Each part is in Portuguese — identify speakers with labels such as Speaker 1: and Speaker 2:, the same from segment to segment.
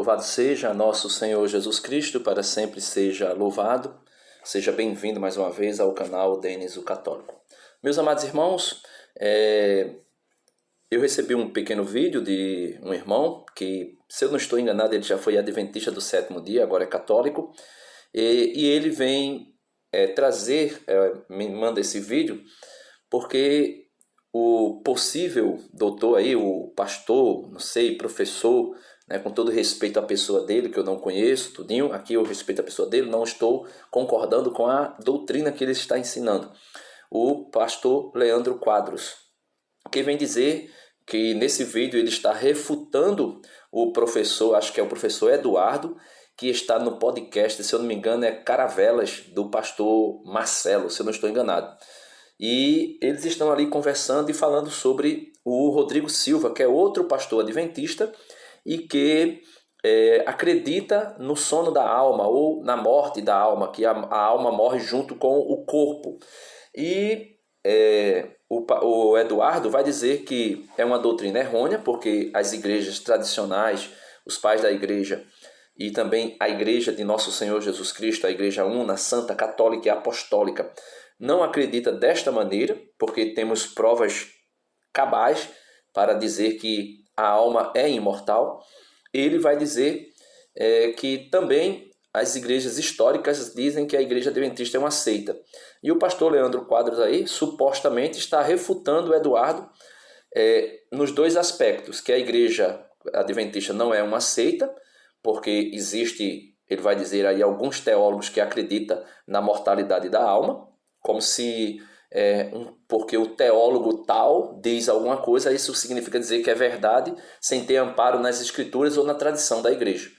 Speaker 1: Louvado seja nosso Senhor Jesus Cristo, para sempre seja louvado. Seja bem-vindo mais uma vez ao canal Denis o Católico. Meus amados irmãos, eu recebi um pequeno vídeo de um irmão que, se eu não estou enganado, ele já foi adventista do sétimo dia, agora é católico, e ele vem me manda esse vídeo porque o possível doutor aí, o pastor, não sei, professor, né, com todo respeito à pessoa dele, que eu não conheço, tudinho, aqui eu respeito a pessoa dele, não estou concordando com a doutrina que ele está ensinando. O pastor Leandro Quadros, que vem dizer que nesse vídeo ele está refutando o professor, acho que é o professor Eduardo, que está no podcast, se eu não me engano, é Caravelas, do pastor Marcelo, se eu não estou enganado. E eles estão ali conversando e falando sobre o Rodrigo Silva, que é outro pastor adventista e que acredita no sono da alma ou na morte da alma, que a alma morre junto com o corpo. E o Eduardo vai dizer que é uma doutrina errônea, porque as igrejas tradicionais, os pais da igreja e também a igreja de nosso Senhor Jesus Cristo, a igreja una, santa, católica e apostólica, não acredita desta maneira, porque temos provas cabais para dizer que a alma é imortal. Ele vai dizer que também as igrejas históricas dizem que a igreja adventista é uma seita. E o pastor Leandro Quadros aí, supostamente, está refutando o Eduardo nos dois aspectos, que a igreja adventista não é uma seita, porque existe, ele vai dizer aí, alguns teólogos que acreditam na mortalidade da alma, como se, porque o teólogo tal diz alguma coisa, isso significa dizer que é verdade, sem ter amparo nas escrituras ou na tradição da igreja.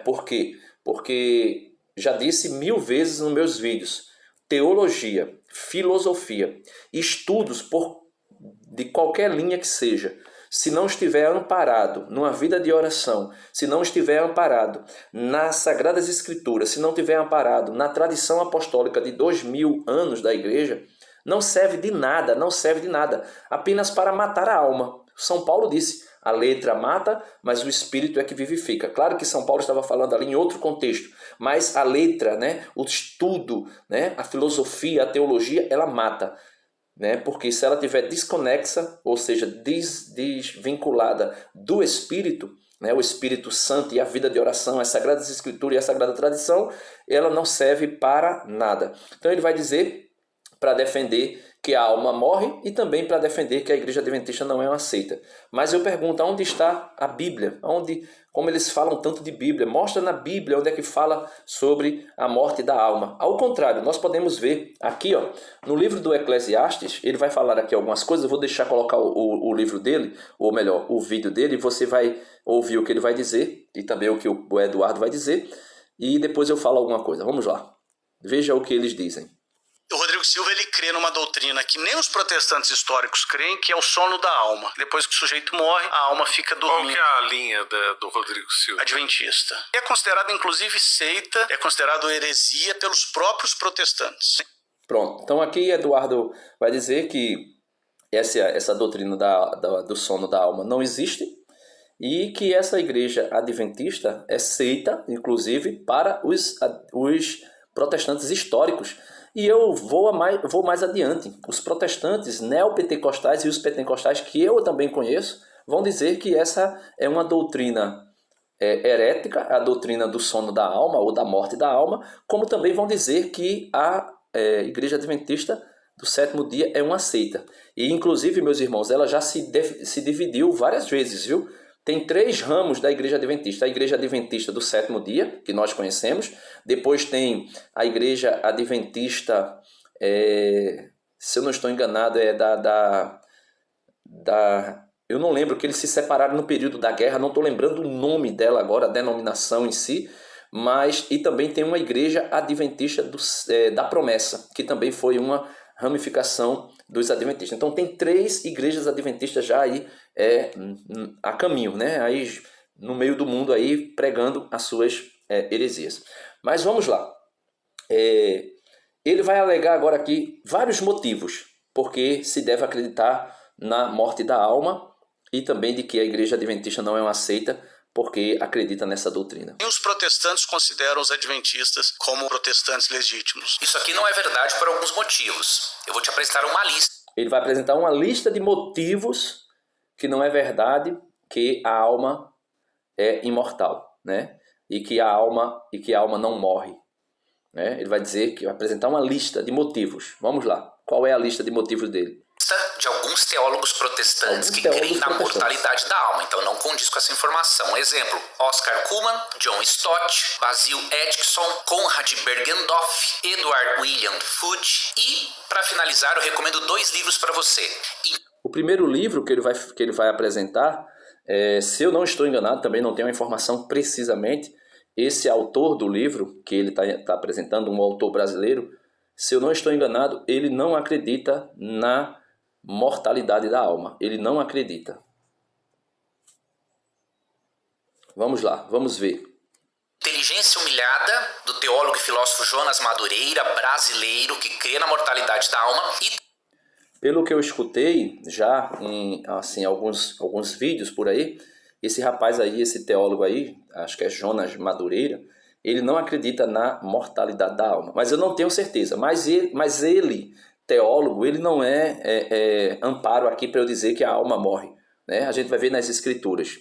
Speaker 1: Por quê? Porque já disse 1000 vezes nos meus vídeos, teologia, filosofia, estudos de qualquer linha que seja, se não estiver amparado numa vida de oração, se não estiver amparado nas Sagradas Escrituras, se não estiver amparado na tradição apostólica de 2000 anos da igreja, não serve de nada, apenas para matar a alma. São Paulo disse, a letra mata, mas o espírito é que vivifica. Claro que São Paulo estava falando ali em outro contexto, mas a letra, o estudo, a filosofia, a teologia, ela mata. Porque se ela estiver desconexa, ou seja, desvinculada do Espírito, o Espírito Santo e a vida de oração, as Sagradas Escrituras e a Sagrada Tradição, ela não serve para nada. Então ele vai dizer para defender que a alma morre e também para defender que a igreja adventista não é uma seita. Mas eu pergunto, onde está a Bíblia? Como eles falam tanto de Bíblia? Mostra na Bíblia onde é que fala sobre a morte da alma. Ao contrário, nós podemos ver aqui, no livro do Eclesiastes, ele vai falar aqui algumas coisas, eu vou deixar colocar o livro dele, ou melhor, o vídeo dele, e você vai ouvir o que ele vai dizer, e também o que o Eduardo vai dizer, e depois eu falo alguma coisa. Vamos lá. Veja o que eles dizem.
Speaker 2: O Rodrigo Silva, ele crê numa doutrina que nem os protestantes históricos creem, que é o sono da alma. Depois que o sujeito morre, a alma fica dormindo.
Speaker 3: Qual que é a linha do Rodrigo Silva?
Speaker 2: Adventista. É considerado, inclusive, seita, é considerado heresia pelos próprios protestantes.
Speaker 1: Pronto. Então aqui Eduardo vai dizer que essa doutrina do sono da alma não existe e que essa igreja adventista é seita, inclusive, para os protestantes históricos. E eu vou mais adiante. Os protestantes neopentecostais e os pentecostais, que eu também conheço, vão dizer que essa é uma doutrina herética, a doutrina do sono da alma ou da morte da alma, como também vão dizer que a igreja adventista do sétimo dia é uma seita. E, inclusive, meus irmãos, ela já se dividiu várias vezes, viu? Tem 3 ramos da igreja adventista. A igreja adventista do sétimo dia, que nós conhecemos. Depois tem a igreja adventista, se eu não estou enganado, eu não lembro, que eles se separaram no período da guerra. Não estou lembrando o nome dela agora, a denominação em si. E também tem uma igreja adventista da promessa, que também foi uma ramificação dos adventistas. Então tem 3 igrejas adventistas já aí a caminho, aí no meio do mundo aí pregando as suas heresias. Mas vamos lá. Ele vai alegar agora aqui vários motivos porque se deve acreditar na morte da alma e também de que a igreja adventista não é uma seita porque acredita nessa doutrina.
Speaker 2: E os protestantes consideram os adventistas como protestantes legítimos.
Speaker 4: Isso aqui não é verdade por alguns motivos. Eu vou te apresentar uma lista.
Speaker 1: Ele vai apresentar uma lista de motivos que não é verdade que a alma é imortal, né? E que a alma não morre, né? Ele vai dizer que vai apresentar uma lista de motivos. Vamos lá. Qual é a lista de motivos dele?
Speaker 4: De alguns teólogos protestantes que creem na mortalidade da alma, então não condiz com essa informação. Exemplo, Oscar Cullmann, John Stott, Basil Atkinson, Conrad Bergendorf, Edward William Fudge e, para finalizar, eu recomendo 2 livros para você.
Speaker 1: O primeiro livro que ele vai apresentar, se eu não estou enganado, também não tenho a informação precisamente, esse autor do livro que ele está apresentando, um autor brasileiro, se eu não estou enganado, ele não acredita na mortalidade da alma. Ele não acredita. Vamos lá, vamos ver.
Speaker 4: Inteligência Humilhada, do teólogo e filósofo Jonas Madureira, brasileiro, que crê na mortalidade da alma. E
Speaker 1: pelo que eu escutei já em assim, alguns vídeos por aí, esse rapaz aí, esse teólogo aí, acho que é Jonas Madureira, ele não acredita na mortalidade da alma. Mas eu não tenho certeza. Mas ele teólogo, ele não é amparo aqui para eu dizer que a alma morre, né? A gente vai ver nas escrituras.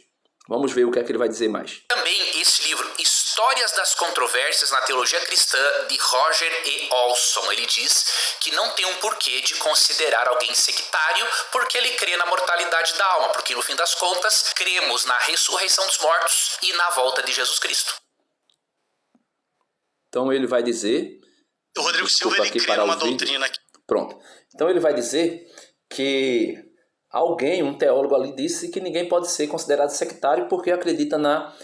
Speaker 1: Vamos ver o que é que ele vai dizer mais.
Speaker 4: Também esse livro, Histórias das Controvérsias na Teologia Cristã, de Roger E. Olson. Ele diz que não tem um porquê de considerar alguém sectário porque ele crê na mortalidade da alma, porque no fim das contas, cremos na ressurreição dos mortos e na volta de Jesus Cristo.
Speaker 1: Então ele vai dizer...
Speaker 2: O Rodrigo Silva, ele crê numa doutrina...
Speaker 1: Pronto. Então ele vai dizer que alguém, um teólogo ali, disse que ninguém pode ser considerado sectário porque acredita na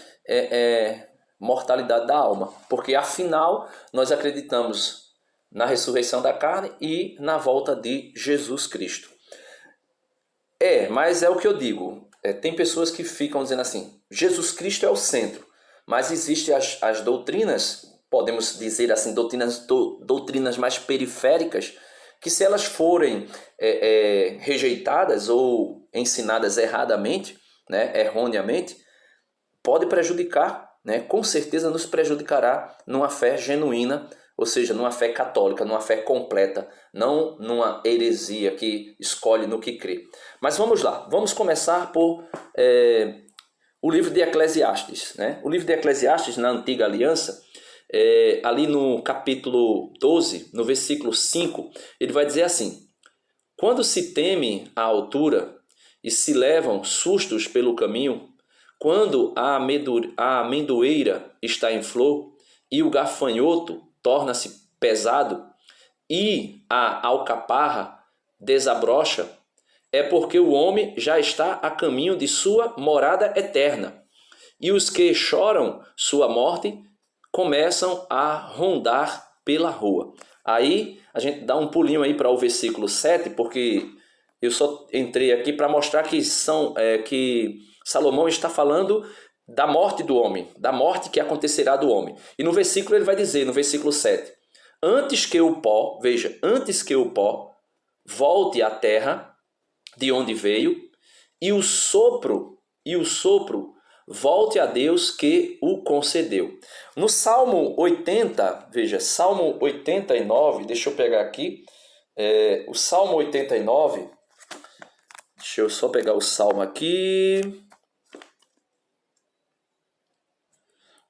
Speaker 1: mortalidade da alma. Porque afinal nós acreditamos na ressurreição da carne e na volta de Jesus Cristo. Mas é o que eu digo. Tem pessoas que ficam dizendo assim, Jesus Cristo é o centro. Mas existem as doutrinas, podemos dizer assim, doutrinas mais periféricas, que se elas forem rejeitadas ou ensinadas erradamente, né, erroneamente, pode prejudicar, né, com certeza nos prejudicará numa fé genuína, ou seja, numa fé católica, numa fé completa, não numa heresia que escolhe no que crê. Mas vamos lá, vamos começar por o livro de Eclesiastes, né? O livro de Eclesiastes, na Antiga Aliança, ali no capítulo 12, no versículo 5, ele vai dizer assim: quando se teme a altura e se levam sustos pelo caminho, quando a amendoeira está em flor e o gafanhoto torna-se pesado e a alcaparra desabrocha, é porque o homem já está a caminho de sua morada eterna, e os que choram sua morte começam a rondar pela rua. Aí a gente dá um pulinho aí para o versículo 7, porque eu só entrei aqui para mostrar que Salomão está falando da morte do homem, da morte que acontecerá do homem. E no versículo ele vai dizer, no versículo 7, antes que o pó volte à terra de onde veio, e o sopro volte a Deus que o concedeu. No Salmo 80, veja, Salmo 89, deixa eu pegar aqui, o Salmo 89, deixa eu só pegar o Salmo aqui.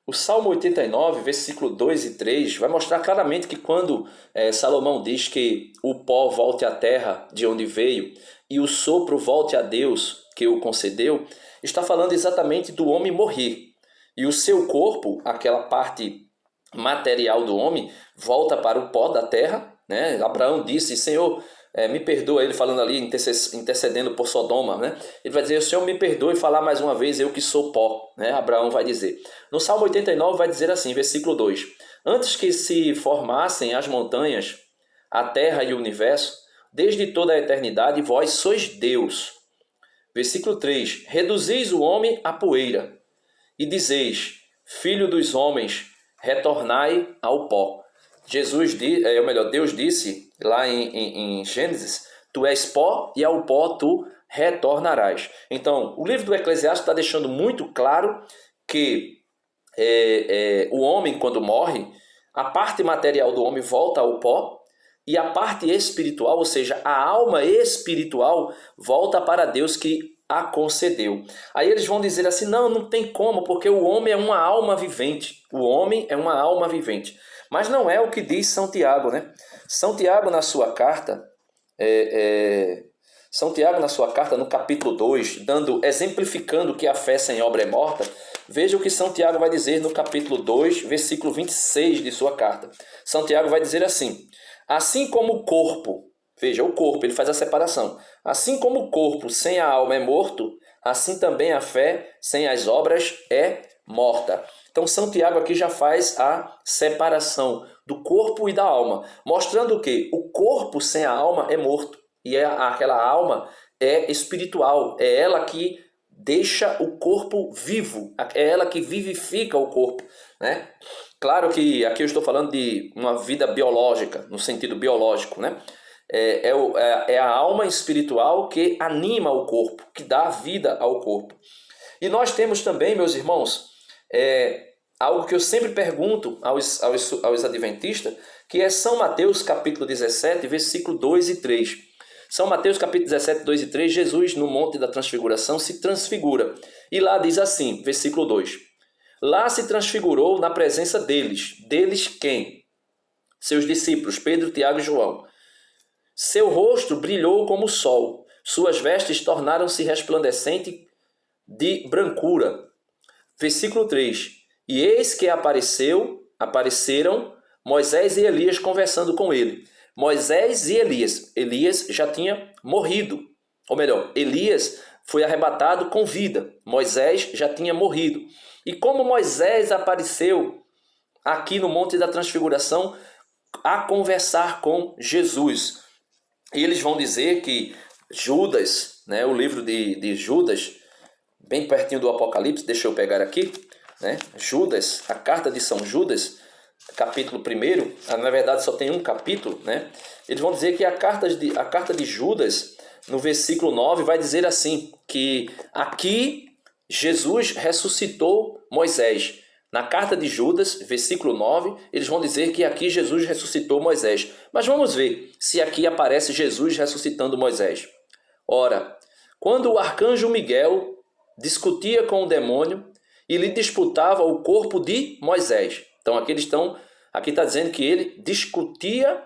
Speaker 1: O Salmo 89, versículo 2 e 3, vai mostrar claramente que quando Salomão diz que o pó volte à terra de onde veio e o sopro volte a Deus que o concedeu, está falando exatamente do homem morrer. E o seu corpo, aquela parte material do homem, volta para o pó da terra, né? Abraão disse, Senhor, me perdoa, ele falando ali, intercedendo por Sodoma, né? Ele vai dizer, o Senhor me perdoe falar mais uma vez, eu que sou pó, né? Abraão vai dizer. No Salmo 89 vai dizer assim, versículo 2, antes que se formassem as montanhas, a terra e o universo, desde toda a eternidade vós sois Deus. Versículo 3, reduzis o homem à poeira, e dizeis, filho dos homens, retornai ao pó. Deus disse lá em Gênesis, tu és pó e ao pó tu retornarás. Então, o livro do Eclesiastes está deixando muito claro que o homem, quando morre, a parte material do homem volta ao pó e a parte espiritual, ou seja, a alma espiritual, volta para Deus que a concedeu. Aí eles vão dizer assim, não tem como, porque o homem é uma alma vivente. O homem é uma alma vivente. Mas não é o que diz São Tiago, né? São Tiago, na sua carta, no capítulo 2, exemplificando que a fé sem obra é morta, veja o que São Tiago vai dizer no capítulo 2, versículo 26 de sua carta. São Tiago vai dizer assim, assim como o corpo, veja, o corpo, ele faz a separação. Assim como o corpo sem a alma é morto, assim também a fé sem as obras é morta. Então São Tiago aqui já faz a separação do corpo e da alma, mostrando que o corpo sem a alma é morto. E aquela alma é espiritual, é ela que deixa o corpo vivo, é ela que vivifica o corpo, né? Claro que aqui eu estou falando de uma vida biológica, no sentido biológico, né? É a alma espiritual que anima o corpo, que dá vida ao corpo. E nós temos também, meus irmãos, algo que eu sempre pergunto aos adventistas, que é São Mateus capítulo 17, versículo 2 e 3. São Mateus capítulo 17, 2 e 3, Jesus no Monte da Transfiguração se transfigura. E lá diz assim, versículo 2. Lá se transfigurou na presença deles. Deles quem? Seus discípulos, Pedro, Tiago e João. Seu rosto brilhou como o sol. Suas vestes tornaram-se resplandecentes de brancura. Versículo 3. E eis que apareceram Moisés e Elias conversando com ele. Moisés e Elias. Elias já tinha morrido. Ou melhor, Elias foi arrebatado com vida. Moisés já tinha morrido. E como Moisés apareceu aqui no Monte da Transfiguração a conversar com Jesus. E eles vão dizer que Judas, né, o livro de Judas, bem pertinho do Apocalipse, deixa eu pegar aqui, né, Judas, a carta de São Judas, capítulo 1, na verdade só tem um capítulo, né? Eles vão dizer que a carta de Judas, no versículo 9, vai dizer assim, que aqui Jesus ressuscitou Moisés. Na carta de Judas, versículo 9, eles vão dizer que aqui Jesus ressuscitou Moisés. Mas vamos ver se aqui aparece Jesus ressuscitando Moisés. Ora, quando o arcanjo Miguel discutia com o demônio e lhe disputava o corpo de Moisés. Então aqui está dizendo que ele discutia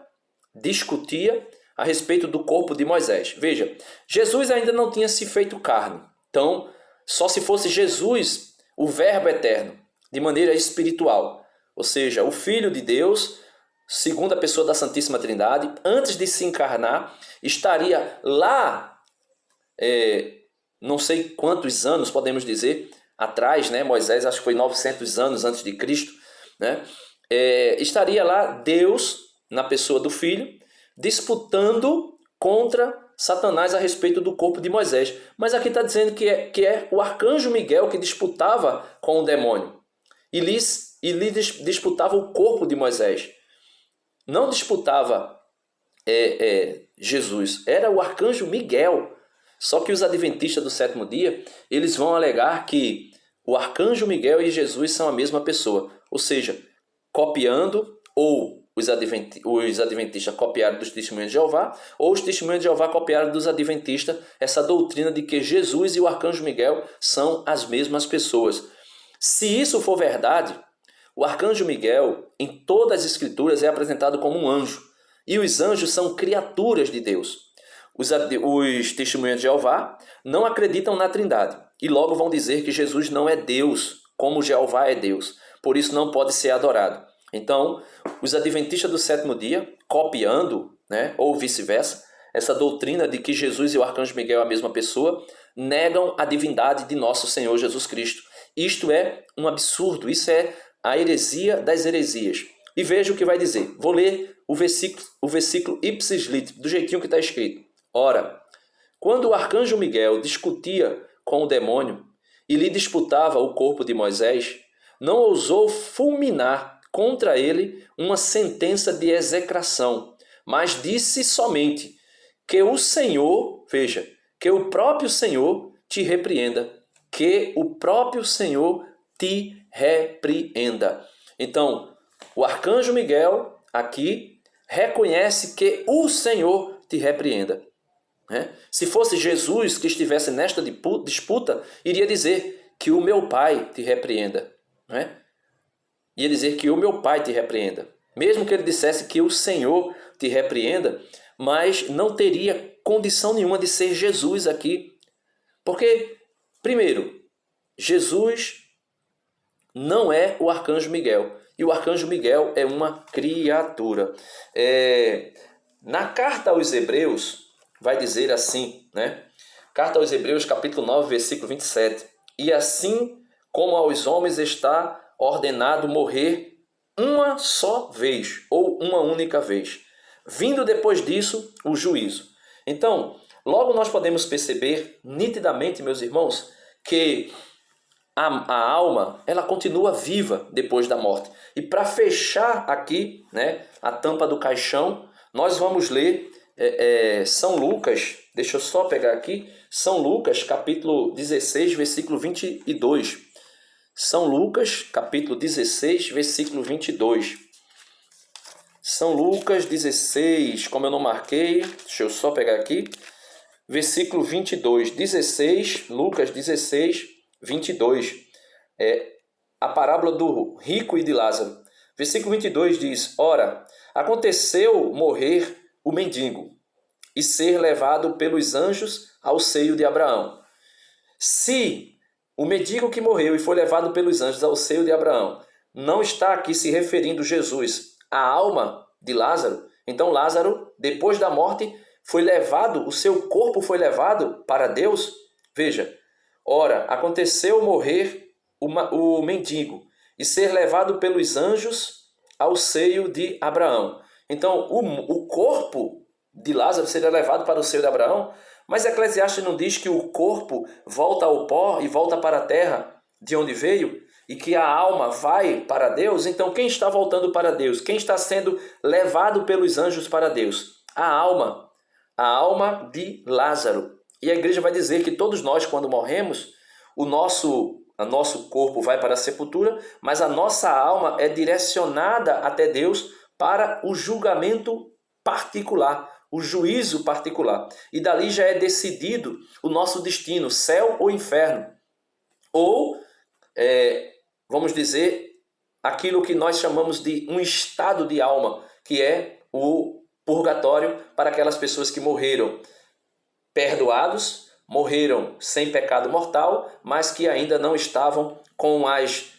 Speaker 1: a respeito do corpo de Moisés. Veja, Jesus ainda não tinha se feito carne. Então, só se fosse Jesus, o Verbo eterno, de maneira espiritual. Ou seja, o Filho de Deus, segunda pessoa da Santíssima Trindade, antes de se encarnar, estaria lá, não sei quantos anos, podemos dizer, atrás, né? Moisés acho que foi 900 anos antes de Cristo, né? Estaria lá Deus, na pessoa do Filho, disputando contra Satanás a respeito do corpo de Moisés. Mas aqui está dizendo que é o arcanjo Miguel que disputava com o demônio. E lhe disputava o corpo de Moisés. Não disputava Jesus. Era o arcanjo Miguel. Só que os adventistas do sétimo dia, eles vão alegar que o arcanjo Miguel e Jesus são a mesma pessoa. Ou seja, copiando, ou os adventistas copiaram dos testemunhos de Jeová, ou os testemunhos de Jeová copiaram dos adventistas essa doutrina de que Jesus e o arcanjo Miguel são as mesmas pessoas. Se isso for verdade, o arcanjo Miguel, em todas as escrituras, é apresentado como um anjo. E os anjos são criaturas de Deus. Os testemunhos de Jeová não acreditam na Trindade. E logo vão dizer que Jesus não é Deus, como Jeová é Deus. Por isso não pode ser adorado. Então, os adventistas do sétimo dia, copiando, né, ou vice-versa, essa doutrina de que Jesus e o arcanjo Miguel é a mesma pessoa, negam a divindade de nosso Senhor Jesus Cristo. Isto é um absurdo, isso é a heresia das heresias. E veja o que vai dizer. Vou ler o versículo ipsis literis, do jeitinho que está escrito. Ora, quando o arcanjo Miguel discutia com o demônio e lhe disputava o corpo de Moisés, não ousou fulminar contra ele uma sentença de execração, mas disse somente que o Senhor, veja, que o próprio Senhor te repreenda, que o próprio Senhor te repreenda. Então, o arcanjo Miguel aqui reconhece que o Senhor te repreenda. Se fosse Jesus que estivesse nesta disputa, iria dizer que o meu Pai te repreenda. Ia dizer que o meu Pai te repreenda. Mesmo que ele dissesse que o Senhor te repreenda, mas não teria condição nenhuma de ser Jesus aqui. Porque, primeiro, Jesus não é o arcanjo Miguel. E o arcanjo Miguel é uma criatura. Na carta aos Hebreus, vai dizer assim, Carta aos Hebreus, capítulo 9, versículo 27. E assim como aos homens está ordenado morrer uma só vez, ou uma única vez, vindo depois disso o juízo. Então, logo nós podemos perceber nitidamente, meus irmãos, que a alma, ela continua viva depois da morte. E para fechar aqui, a tampa do caixão, nós vamos ler São Lucas, deixa eu só pegar aqui, São Lucas, capítulo 16, versículo 22. São Lucas, capítulo 16, versículo 22. São Lucas 16, como eu não marquei, deixa eu só pegar aqui, versículo 22. 16, Lucas 16, 22. A parábola do rico e de Lázaro. Versículo 22 diz: Ora, aconteceu morrer o mendigo e ser levado pelos anjos ao seio de Abraão. Se o mendigo que morreu e foi levado pelos anjos ao seio de Abraão não está aqui se referindo Jesus à alma de Lázaro, então Lázaro, depois da morte, foi levado, o seu corpo foi levado para Deus. Veja, ora, aconteceu morrer o mendigo e ser levado pelos anjos ao seio de Abraão. Então, o corpo de Lázaro seria levado para o seio de Abraão, mas Eclesiastes não diz que o corpo volta ao pó e volta para a terra de onde veio e que a alma vai para Deus? Então, quem está voltando para Deus? Quem está sendo levado pelos anjos para Deus? A alma de Lázaro. E a igreja vai dizer que todos nós, quando morremos, o nosso corpo vai para a sepultura, mas a nossa alma é direcionada até Deus para o julgamento particular, o juízo particular. E dali já é decidido o nosso destino, céu ou inferno. Ou, vamos dizer, aquilo que nós chamamos de um estado de alma, que é o purgatório para aquelas pessoas que morreram perdoados, morreram sem pecado mortal, mas que ainda não estavam com as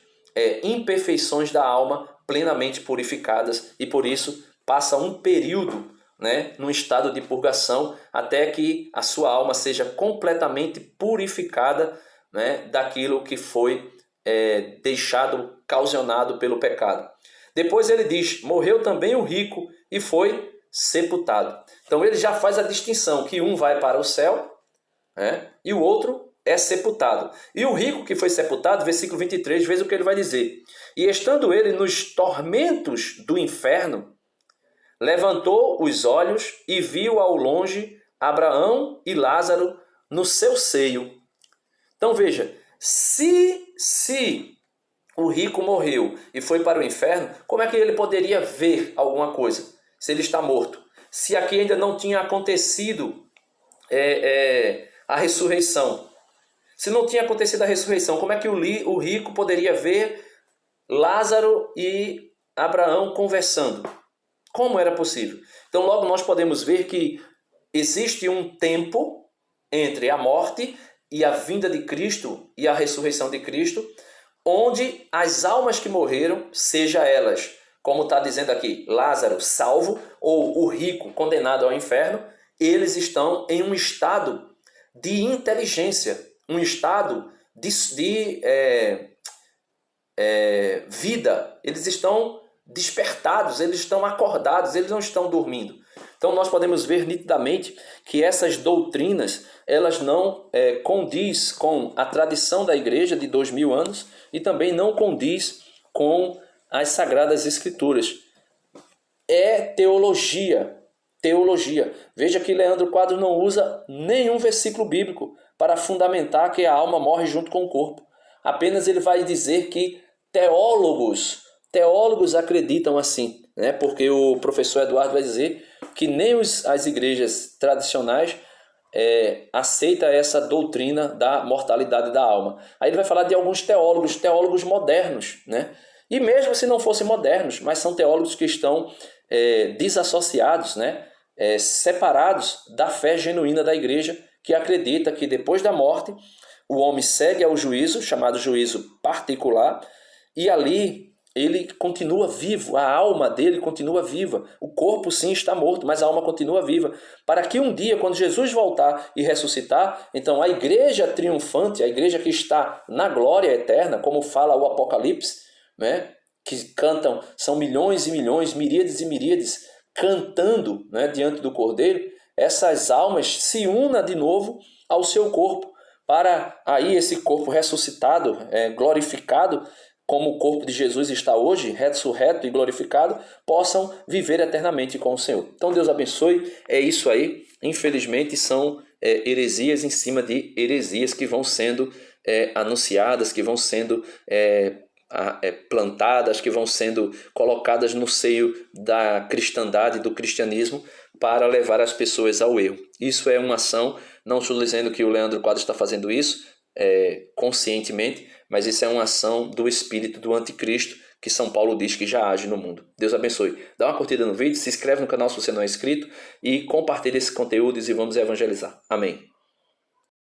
Speaker 1: imperfeições da alma plenamente purificadas e por isso passa um período num estado de purgação até que a sua alma seja completamente purificada daquilo que foi deixado, causionado pelo pecado. Depois ele diz, morreu também o rico e foi sepultado. Então ele já faz a distinção que um vai para o céu e o outro é sepultado. E o rico que foi sepultado, versículo 23, veja o que ele vai dizer. E estando ele nos tormentos do inferno, levantou os olhos e viu ao longe Abraão e Lázaro no seu seio. Então veja, se o rico morreu e foi para o inferno, como é que ele poderia ver alguma coisa, se ele está morto? Se aqui ainda não tinha acontecido a ressurreição. Se não tinha acontecido a ressurreição, como é que o rico poderia ver Lázaro e Abraão conversando? Como era possível? Então logo nós podemos ver que existe um tempo entre a morte e a vinda de Cristo e a ressurreição de Cristo, onde as almas que morreram, seja elas, como está dizendo aqui, Lázaro salvo ou o rico condenado ao inferno, eles estão em um estado de inteligência, um estado de vida. Eles estão despertados, eles estão acordados, eles não estão dormindo. Então nós podemos ver nitidamente que essas doutrinas, elas não condiz com a tradição da igreja de 2000 anos e também não condiz com as Sagradas Escrituras. É teologia. Veja que Leandro Quadros não usa nenhum versículo bíblico para fundamentar que a alma morre junto com o corpo. Apenas ele vai dizer que teólogos acreditam assim, né? Porque o professor Eduardo vai dizer que nem as igrejas tradicionais aceita essa doutrina da mortalidade da alma. Aí ele vai falar de alguns teólogos modernos, né? E mesmo se não fossem modernos, mas são teólogos que estão desassociados, né? Separados da fé genuína da igreja, que acredita que depois da morte o homem segue ao juízo, chamado juízo particular, e ali ele continua vivo, a alma dele continua viva. O corpo sim está morto, mas a alma continua viva. Para que um dia, quando Jesus voltar e ressuscitar, então a igreja triunfante, a igreja que está na glória eterna, como fala o Apocalipse, né, que cantam, são milhões e milhões, miríades e miríades, cantando, né, diante do Cordeiro, essas almas se unam de novo ao seu corpo, para aí esse corpo ressuscitado, glorificado, como o corpo de Jesus está hoje, ressurreto e glorificado, possam viver eternamente com o Senhor. Então Deus abençoe, é isso aí. Infelizmente são heresias em cima de heresias que vão sendo anunciadas, que vão sendo plantadas, que vão sendo colocadas no seio da cristandade, do cristianismo, para levar as pessoas ao erro. Isso é uma ação, não estou dizendo que o Leandro Quadros está fazendo isso conscientemente, mas isso é uma ação do espírito do anticristo, que São Paulo diz que já age no mundo. Deus abençoe. Dá uma curtida no vídeo, se inscreve no canal se você não é inscrito e compartilha esse conteúdo e vamos evangelizar. Amém.